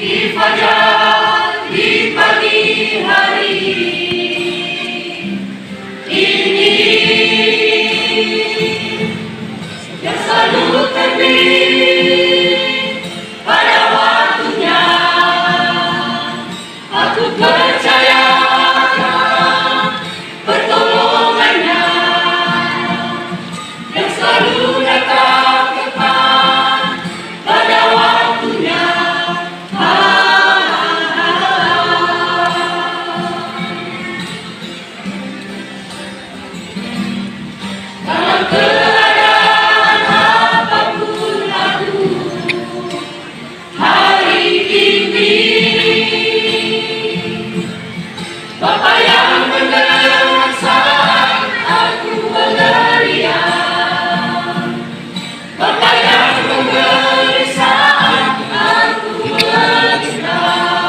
di fajar di pagi hari ini yang selalu terbit pada waktunya. Aku percaya pertolongannya yang selalu datang tepat pada waktunya. Dalam keadaan apapun aku hari ini, Bapa yang mendengar saat aku berteriak, Bapa yang memberi saat aku berjuang.